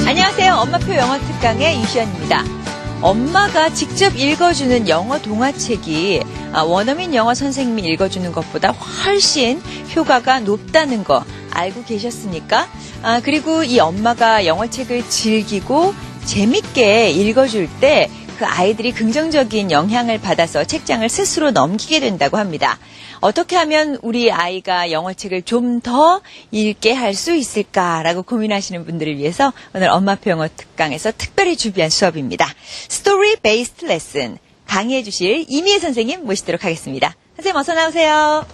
안녕하세요. 엄마표 영어 특강의 유시연입니다. 엄마가 직접 읽어주는 영어 동화책이 원어민 영어 선생님이 읽어주는 것보다 훨씬 효과가 높다는 거 알고 계셨습니까? 그리고 이 엄마가 영어책을 즐기고 재밌게 읽어줄 때 그 아이들이 긍정적인 영향을 받아서 책장을 스스로 넘기게 된다고 합니다. 어떻게 하면 우리 아이가 영어책을 좀 더 읽게 할 수 있을까라고 고민하시는 분들을 위해서 오늘 엄마표 영어 특강에서 특별히 준비한 수업입니다. 스토리 베이스드 레슨 강의해 주실 이미애 선생님 모시도록 하겠습니다. 선생님 어서 나오세요.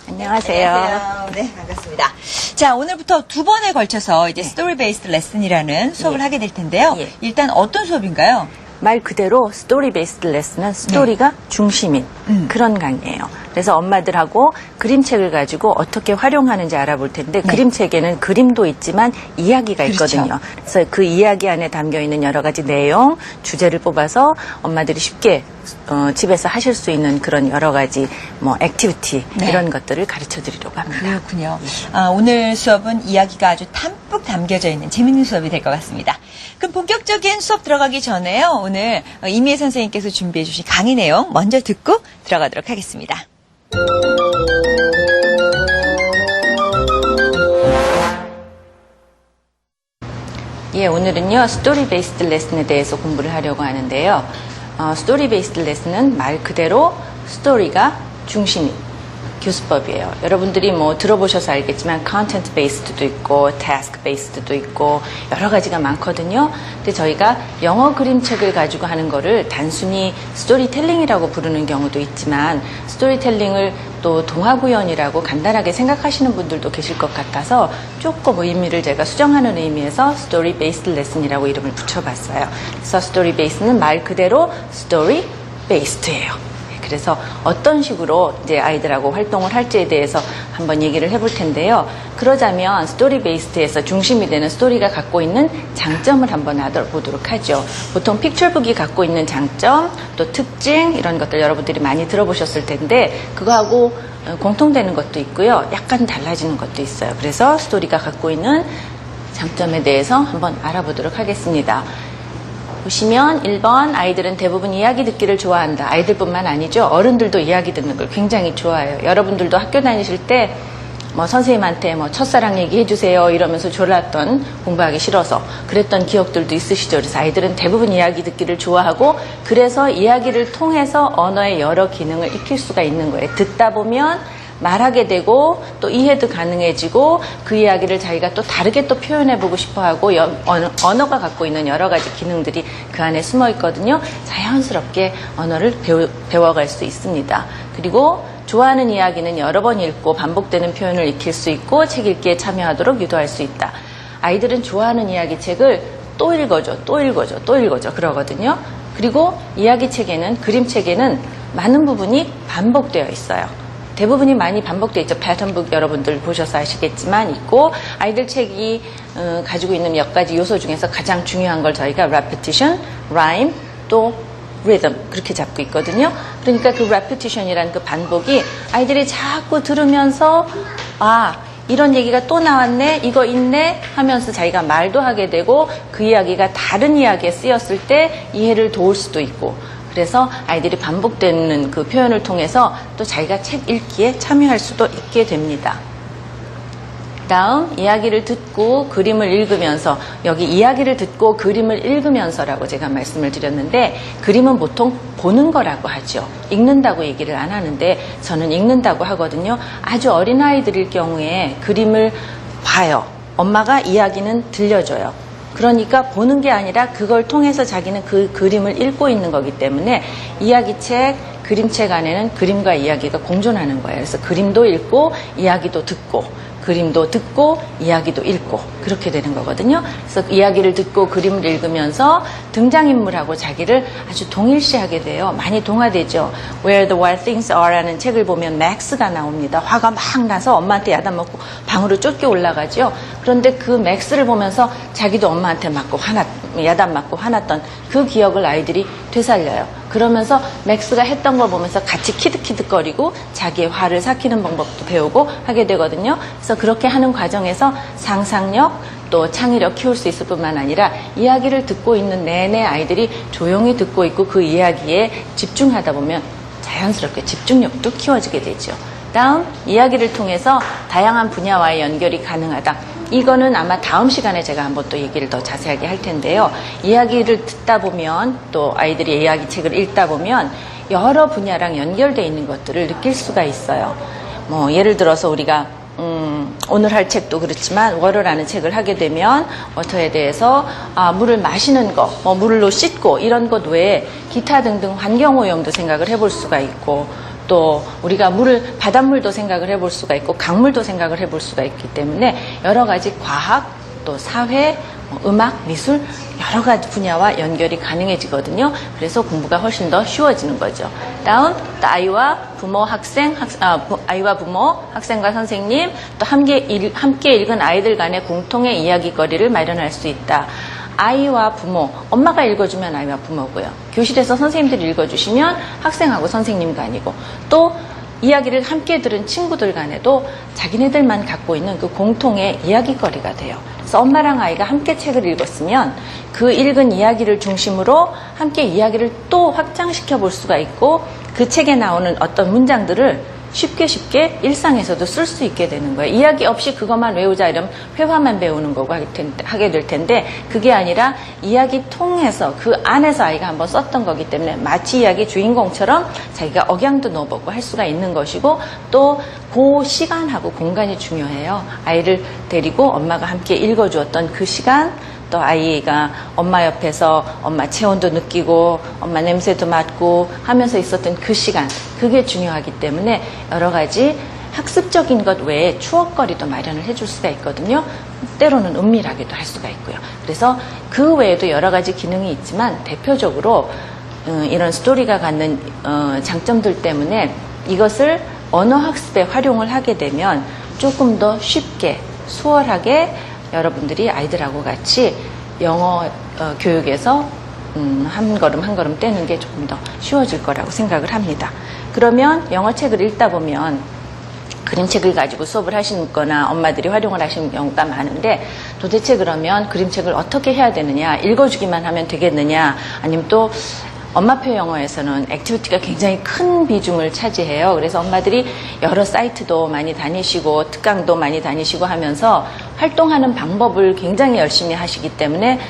안녕하세요. 네, 반갑습니다. 자, 오늘부터 두 번에 걸쳐서 이제 스토리 베이스드 레슨이라는 수업을 하게 될 텐데요. 일단 어떤 수업인가요? 말 그대로 스토리 베이스드 레슨은 스토리가 중심인 그런 강의예요. 그래서 엄마들하고 그림책을 가지고 어떻게 활용하는지 알아볼 텐데 그림책에는 그림도 있지만 이야기가 있거든요. 그래서 그 이야기 안에 담겨있는 여러 가지 내용, 주제를 뽑아서 엄마들이 쉽게 집에서 하실 수 있는 그런 여러 가지 액티비티 이런 것들을 가르쳐 드리려고 합니다. 그렇군요. 오늘 수업은 이야기가 아주 담뿍 담겨져 있는 재밌는 수업이 될 것 같습니다. 그럼 본격적인 수업 들어가기 전에요. 오늘 이미애 선생님께서 준비해 주신 강의 내용 먼저 듣고 들어가도록 하겠습니다. 오늘은요 스토리 베이스드 레슨에 대해서 공부를 하려고 하는데요. 스토리 베이스드 레슨은 말 그대로 스토리가 중심인 교수법이에요. 여러분들이 들어보셔서 알겠지만 컨텐트 베이스드도 있고 태스크 베이스드도 있고 여러 가지가 많거든요. 근데 저희가 영어 그림책을 가지고 하는 거를 단순히 스토리텔링이라고 부르는 경우도 있지만 스토리텔링을 또 동화구연이라고 간단하게 생각하시는 분들도 계실 것 같아서 조금 의미를 제가 수정하는 의미에서 스토리 베이스드 레슨이라고 이름을 붙여봤어요. 그래서 스토리 베이스는 말 그대로 스토리 베이스드예요. 그래서 어떤 식으로 이제 아이들하고 활동을 할지에 대해서 한번 얘기를 해볼 텐데요. 그러자면 스토리 베이스드에서 중심이 되는 스토리가 갖고 있는 장점을 한번 알아보도록 하죠. 보통 픽처북이 갖고 있는 장점, 또 특징 이런 것들 여러분들이 많이 들어보셨을 텐데 그거하고 공통되는 것도 있고요. 약간 달라지는 것도 있어요. 그래서 스토리가 갖고 있는 장점에 대해서 한번 알아보도록 하겠습니다. 보시면 1번 아이들은 대부분 이야기 듣기를 좋아한다. 아이들뿐만 아니죠. 어른들도 이야기 듣는 걸 굉장히 좋아해요. 여러분들도 학교 다니실 때 선생님한테 첫사랑 얘기해 주세요 이러면서 졸랐던 공부하기 싫어서 그랬던 기억들도 있으시죠. 그래서 아이들은 대부분 이야기 듣기를 좋아하고 그래서 이야기를 통해서 언어의 여러 기능을 익힐 수가 있는 거예요. 듣다 보면 말하게 되고 또 이해도 가능해지고 그 이야기를 자기가 또 다르게 또 표현해보고 싶어하고 언어가 갖고 있는 여러 가지 기능들이 그 안에 숨어 있거든요. 자연스럽게 언어를 배워갈 수 있습니다. 그리고 좋아하는 이야기는 여러 번 읽고 반복되는 표현을 익힐 수 있고 책 읽기에 참여하도록 유도할 수 있다. 아이들은 좋아하는 이야기책을 또 읽어줘, 또 읽어줘, 또 읽어줘 그러거든요. 그리고 이야기책에는 그림책에는 많은 부분이 반복되어 있어요. 대부분이 많이 반복되어 있죠. 패턴북 여러분들 보셔서 아시겠지만 있고 아이들 책이 가지고 있는 몇 가지 요소 중에서 가장 중요한 걸 저희가 repetition, rhyme, 또 rhythm 그렇게 잡고 있거든요. 그러니까 그 repetition이라는 그 반복이 아이들이 자꾸 들으면서 이런 얘기가 또 나왔네, 이거 있네 하면서 자기가 말도 하게 되고 그 이야기가 다른 이야기에 쓰였을 때 이해를 도울 수도 있고 그래서 아이들이 반복되는 그 표현을 통해서 또 자기가 책 읽기에 참여할 수도 있게 됩니다. 다음 이야기를 듣고 그림을 읽으면서 여기 이야기를 듣고 그림을 읽으면서라고 제가 말씀을 드렸는데 그림은 보통 보는 거라고 하죠. 읽는다고 얘기를 안 하는데 저는 읽는다고 하거든요. 아주 어린 아이들일 경우에 그림을 봐요. 엄마가 이야기는 들려줘요. 그러니까 보는 게 아니라 그걸 통해서 자기는 그 그림을 읽고 있는 거기 때문에 이야기책, 그림책 안에는 그림과 이야기가 공존하는 거예요. 그래서 그림도 읽고 이야기도 듣고 그림도 듣고 이야기도 읽고 그렇게 되는 거거든요. 그래서 이야기를 듣고 그림을 읽으면서 등장인물하고 자기를 아주 동일시하게 돼요. 많이 동화되죠. Where the Wild Things Are 라는 책을 보면 맥스가 나옵니다. 화가 막 나서 엄마한테 야단먹고 방으로 쫓겨 올라가죠. 그런데 그 맥스를 보면서 자기도 엄마한테 야단 맞고 화났던 그 기억을 아이들이 되살려요. 그러면서 맥스가 했던 걸 보면서 같이 키득키득거리고 자기의 화를 삭히는 방법도 배우고 하게 되거든요. 그래서 그렇게 하는 과정에서 상상력, 또 창의력 키울 수 있을 뿐만 아니라 이야기를 듣고 있는 내내 아이들이 조용히 듣고 있고 그 이야기에 집중하다 보면 자연스럽게 집중력도 키워지게 되죠. 다음, 이야기를 통해서 다양한 분야와의 연결이 가능하다. 이거는 아마 다음 시간에 제가 한번 또 얘기를 더 자세하게 할 텐데요. 이야기를 듣다 보면 또 아이들이 이야기 책을 읽다 보면 여러 분야랑 연결되어 있는 것들을 느낄 수가 있어요. 뭐 예를 들어서 우리가 오늘 할 책도 그렇지만 워터라는 책을 하게 되면 워터에 대해서 물을 마시는 거, 뭐 물로 씻고 이런 것 외에 기타 등등 환경오염도 생각을 해볼 수가 있고 또 우리가 바닷물도 생각을 해볼 수가 있고 강물도 생각을 해볼 수가 있기 때문에 여러 가지 과학 또 사회, 음악, 미술 여러 가지 분야와 연결이 가능해지거든요. 그래서 공부가 훨씬 더 쉬워지는 거죠. 다음, 또 아이와 부모, 학생과 선생님, 또 함께 읽은 아이들 간의 공통의 이야기거리를 마련할 수 있다. 아이와 부모, 엄마가 읽어주면 아이와 부모고요. 교실에서 선생님들이 읽어주시면 학생하고 선생님 간이고 또 이야기를 함께 들은 친구들 간에도 자기네들만 갖고 있는 그 공통의 이야기거리가 돼요. 그래서 엄마랑 아이가 함께 책을 읽었으면 그 읽은 이야기를 중심으로 함께 이야기를 또 확장시켜 볼 수가 있고 그 책에 나오는 어떤 문장들을 쉽게 일상에서도 쓸 수 있게 되는 거예요. 이야기 없이 그것만 외우자 이러면 회화만 배우는 거고 하게 될 텐데 그게 아니라 이야기 통해서 그 안에서 아이가 한번 썼던 거기 때문에 마치 이야기 주인공처럼 자기가 억양도 넣어보고 할 수가 있는 것이고 또 그 시간하고 공간이 중요해요. 아이를 데리고 엄마가 함께 읽어주었던 그 시간 또 아이가 엄마 옆에서 엄마 체온도 느끼고 엄마 냄새도 맡고 하면서 있었던 그 시간 그게 중요하기 때문에 여러 가지 학습적인 것 외에 추억거리도 마련을 해줄 수가 있거든요. 때로는 은밀하게도 할 수가 있고요. 그래서 그 외에도 여러 가지 기능이 있지만 대표적으로 이런 스토리가 갖는 장점들 때문에 이것을 언어학습에 활용을 하게 되면 조금 더 쉽게 수월하게 여러분들이 아이들하고 같이 영어 교육에서 한 걸음 떼는 게 조금 더 쉬워질 거라고 생각을 합니다. 그러면 영어 책을 읽다 보면 그림책을 가지고 수업을 하시거나 엄마들이 활용을 하시는 경우가 많은데 도대체 그러면 그림책을 어떻게 해야 되느냐, 읽어주기만 하면 되겠느냐, 아니면 또 엄마표 영어에서는 액티비티가 굉장히 큰 비중을 차지해요. 그래서 엄마들이 여러 사이트도 많이 다니시고 특강도 많이 다니시고 하면서 활동하는 방법을 굉장히 열심히 하시기 때문에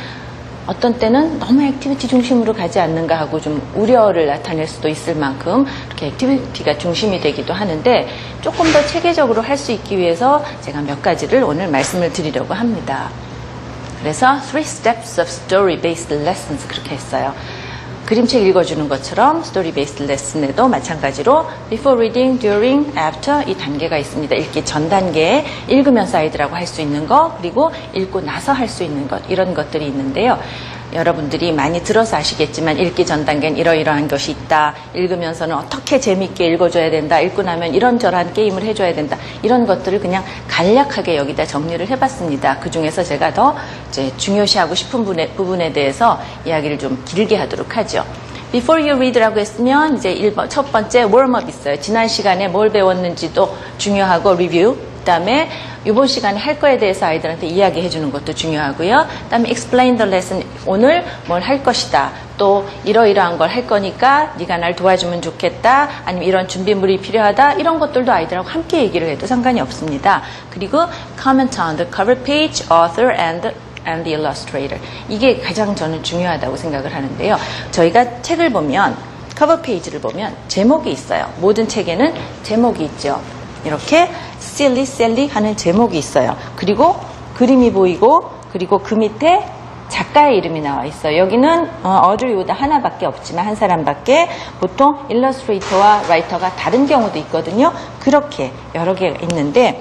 어떤 때는 너무 액티비티 중심으로 가지 않는가 하고 좀 우려를 나타낼 수도 있을 만큼 이렇게 액티비티가 중심이 되기도 하는데 조금 더 체계적으로 할 수 있기 위해서 제가 몇 가지를 오늘 말씀을 드리려고 합니다. 그래서 3 steps of story-based lessons 그렇게 했어요. 그림책 읽어주는 것처럼 스토리 베이스드 레슨에도 마찬가지로 before reading, during, after 이 단계가 있습니다. 읽기 전 단계에 읽으면서 아이들하고 할 수 있는 것 그리고 읽고 나서 할 수 있는 것 이런 것들이 있는데요. 여러분들이 많이 들어서 아시겠지만 읽기 전 단계는 이러이러한 것이 있다. 읽으면서는 어떻게 재미있게 읽어줘야 된다. 읽고 나면 이런저런 게임을 해줘야 된다. 이런 것들을 그냥 간략하게 여기다 정리를 해봤습니다. 그중에서 제가 더 이제 중요시하고 싶은 부분에 대해서 이야기를 좀 길게 하도록 하죠. Before you read라고 했으면 이제 첫 번째 warm-up 있어요. 지난 시간에 뭘 배웠는지도 중요하고 리뷰. 그다음에 이번 시간에 할 거에 대해서 아이들한테 이야기해 주는 것도 중요하고요. 그다음에 explain the lesson. 오늘 뭘 할 것이다. 또 이러이러한 걸 할 거니까 네가 날 도와주면 좋겠다. 아니면 이런 준비물이 필요하다. 이런 것들도 아이들하고 함께 얘기를 해도 상관이 없습니다. 그리고 comment on the cover page, author and the illustrator. 이게 가장 저는 중요하다고 생각을 하는데요. 저희가 책을 보면 커버 페이지를 보면 제목이 있어요. 모든 책에는 제목이 있죠. 이렇게 silly, sally 하는 제목이 있어요. 그리고 그림이 보이고 그리고 그 밑에 작가의 이름이 나와 있어요. 여기는 어드리 우드 하나밖에 없지만 한 사람밖에 보통 일러스트레이터와 라이터가 다른 경우도 있거든요. 그렇게 여러 개가 있는데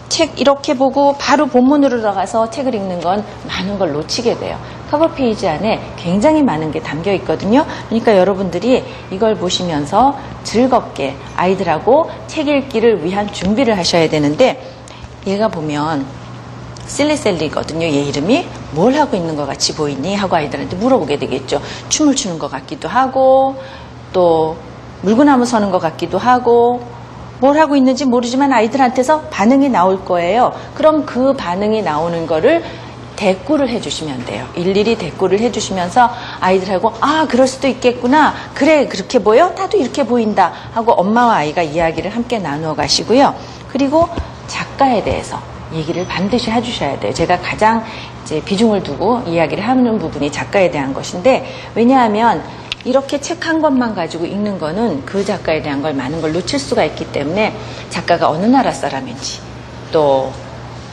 책 이렇게 보고 바로 본문으로 들어가서 책을 읽는 건 많은 걸 놓치게 돼요. 커버 페이지 안에 굉장히 많은 게 담겨 있거든요. 그러니까 여러분들이 이걸 보시면서 즐겁게 아이들하고 책 읽기를 위한 준비를 하셔야 되는데 얘가 보면 실리셀리거든요. 얘 이름이 뭘 하고 있는 것 같이 보이니? 하고 아이들한테 물어보게 되겠죠. 춤을 추는 것 같기도 하고 또 물구나무 서는 것 같기도 하고 뭘 하고 있는지 모르지만 아이들한테서 반응이 나올 거예요. 그럼 그 반응이 나오는 거를 대꾸를 해주시면 돼요. 일일이 대꾸를 해주시면서 아이들하고 그럴 수도 있겠구나. 그래 그렇게 보여? 나도 이렇게 보인다 하고 엄마와 아이가 이야기를 함께 나누어 가시고요. 그리고 작가에 대해서 얘기를 반드시 해주셔야 돼요. 제가 가장 이제 비중을 두고 이야기를 하는 부분이 작가에 대한 것인데, 왜냐하면 이렇게 책 한 권만 가지고 읽는 거는 그 작가에 대한 걸 많은 걸 놓칠 수가 있기 때문에 작가가 어느 나라 사람인지, 또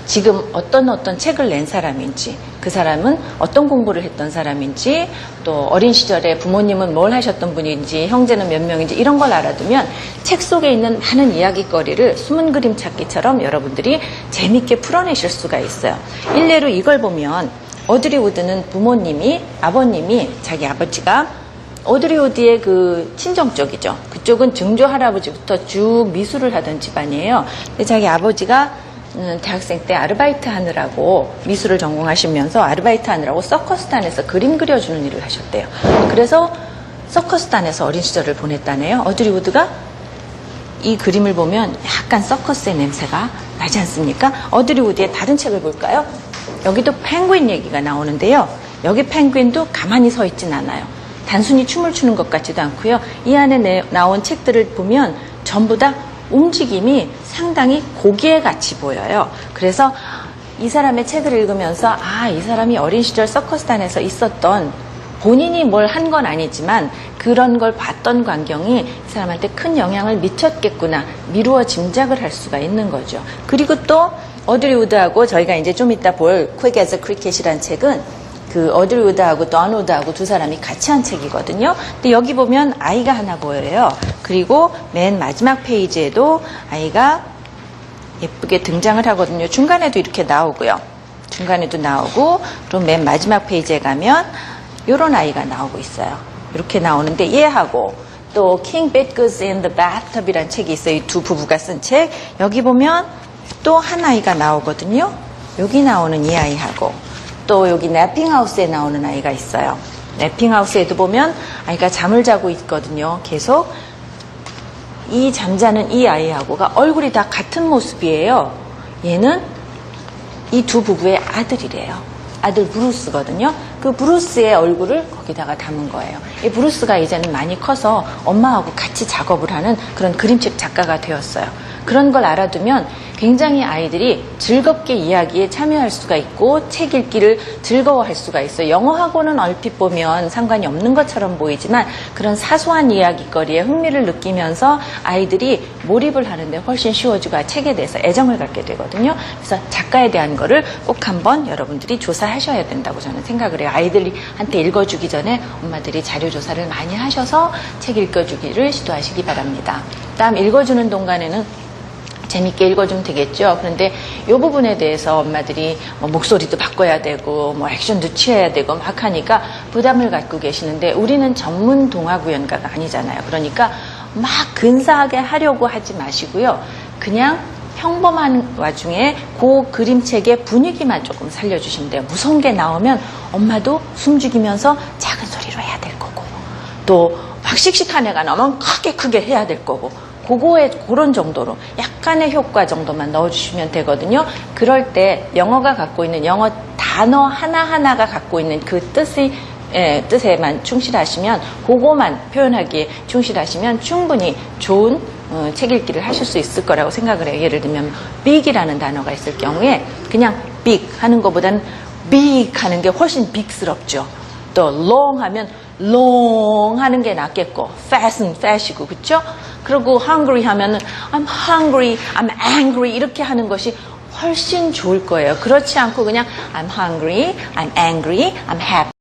지금 어떤 책을 낸 사람인지, 그 사람은 어떤 공부를 했던 사람인지, 또 어린 시절에 부모님은 뭘 하셨던 분인지, 형제는 몇 명인지 이런 걸 알아두면 책 속에 있는 많은 이야기거리를 숨은 그림 찾기처럼 여러분들이 재밌게 풀어내실 수가 있어요. 일례로 이걸 보면 어드리 우드는 부모님이, 아버님이, 자기 아버지가 어드리 우드의 그 친정 쪽이죠. 그쪽은 증조 할아버지부터 쭉 미술을 하던 집안이에요. 근데 자기 아버지가 대학생 때 아르바이트 하느라고, 미술을 전공하시면서 아르바이트 하느라고 서커스단에서 그림 그려주는 일을 하셨대요. 그래서 서커스단에서 어린 시절을 보냈다네요. 어드리 우드가 이 그림을 보면 약간 서커스의 냄새가 나지 않습니까? 어드리 우드의 다른 책을 볼까요? 여기도 펭귄 얘기가 나오는데요. 여기 펭귄도 가만히 서 있진 않아요. 단순히 춤을 추는 것 같지도 않고요. 이 안에 나온 책들을 보면 전부 다 움직임이 상당히 고기에 같이 보여요. 그래서 이 사람의 책을 읽으면서 이 사람이 어린 시절 서커스단에서 있었던, 본인이 뭘 한 건 아니지만 그런 걸 봤던 광경이 이 사람한테 큰 영향을 미쳤겠구나 미루어 짐작을 할 수가 있는 거죠. 그리고 또 어드리 우드하고 저희가 이제 좀 이따 볼 Quick as a Cricket이라는 책은 그 어드리 우드하고 던 우드하고 두 사람이 같이 한 책이거든요. 근데 여기 보면 아이가 하나 보여요. 그리고 맨 마지막 페이지에도 아이가 예쁘게 등장을 하거든요. 중간에도 이렇게 나오고요. 중간에도 나오고, 그럼 맨 마지막 페이지에 가면 이런 아이가 나오고 있어요. 이렇게 나오는데 얘하고 또 King Bitgus in the Bathtub이라는 책이 있어요. 이 두 부부가 쓴 책. 여기 보면 또 한 아이가 나오거든요. 여기 나오는 이 아이하고 또 여기 래핑하우스에 나오는 아이가 있어요. 래핑하우스에도 보면 아이가 잠을 자고 있거든요. 계속 이 잠자는 이 아이하고가 얼굴이 다 같은 모습이에요. 얘는 이 두 부부의 아들이래요. 아들 브루스거든요. 그 브루스의 얼굴을 거기다가 담은 거예요. 이 브루스가 이제는 많이 커서 엄마하고 같이 작업을 하는 그런 그림책 작가가 되었어요. 그런 걸 알아두면 굉장히 아이들이 즐겁게 이야기에 참여할 수가 있고 책 읽기를 즐거워할 수가 있어요. 영어하고는 얼핏 보면 상관이 없는 것처럼 보이지만 그런 사소한 이야기거리에 흥미를 느끼면서 아이들이 몰입을 하는데 훨씬 쉬워지고 책에 대해서 애정을 갖게 되거든요. 그래서 작가에 대한 거를 꼭 한번 여러분들이 조사하셔야 된다고 저는 생각을 해요. 아이들한테 읽어주기 전에 엄마들이 자료 조사를 많이 하셔서 책 읽어주기를 시도하시기 바랍니다. 다음 읽어주는 동안에는 재밌게 읽어주면 되겠죠. 그런데 이 부분에 대해서 엄마들이 목소리도 바꿔야 되고 액션도 취해야 되고 막 하니까 부담을 갖고 계시는데, 우리는 전문 동화구연가가 아니잖아요. 그러니까 막 근사하게 하려고 하지 마시고요. 그냥 평범한 와중에 그 그림책의 분위기만 조금 살려주시면 돼요. 무서운 게 나오면 엄마도 숨죽이면서 작은 소리로 해야 될 거고, 또 막 씩씩한 애가 나오면 크게 해야 될 거고, 그런 정도로 약간의 효과 정도만 넣어주시면 되거든요. 그럴 때 영어가 갖고 있는 영어 단어 하나하나가 갖고 있는 그 뜻에만 충실하시면, 그거만 표현하기에 충실하시면 충분히 좋은 책 읽기를 하실 수 있을 거라고 생각을 해요. 예를 들면 big이라는 단어가 있을 경우에 그냥 big 하는 것보다는 big 하는 게 훨씬 빅스럽죠. 또 long 하면 long 하는 게 낫겠고, fast은 fast이고, 그렇죠? 그리고 hungry 하면은 I'm hungry, I'm angry 이렇게 하는 것이 훨씬 좋을 거예요. 그렇지 않고 그냥 I'm hungry, I'm angry, I'm happy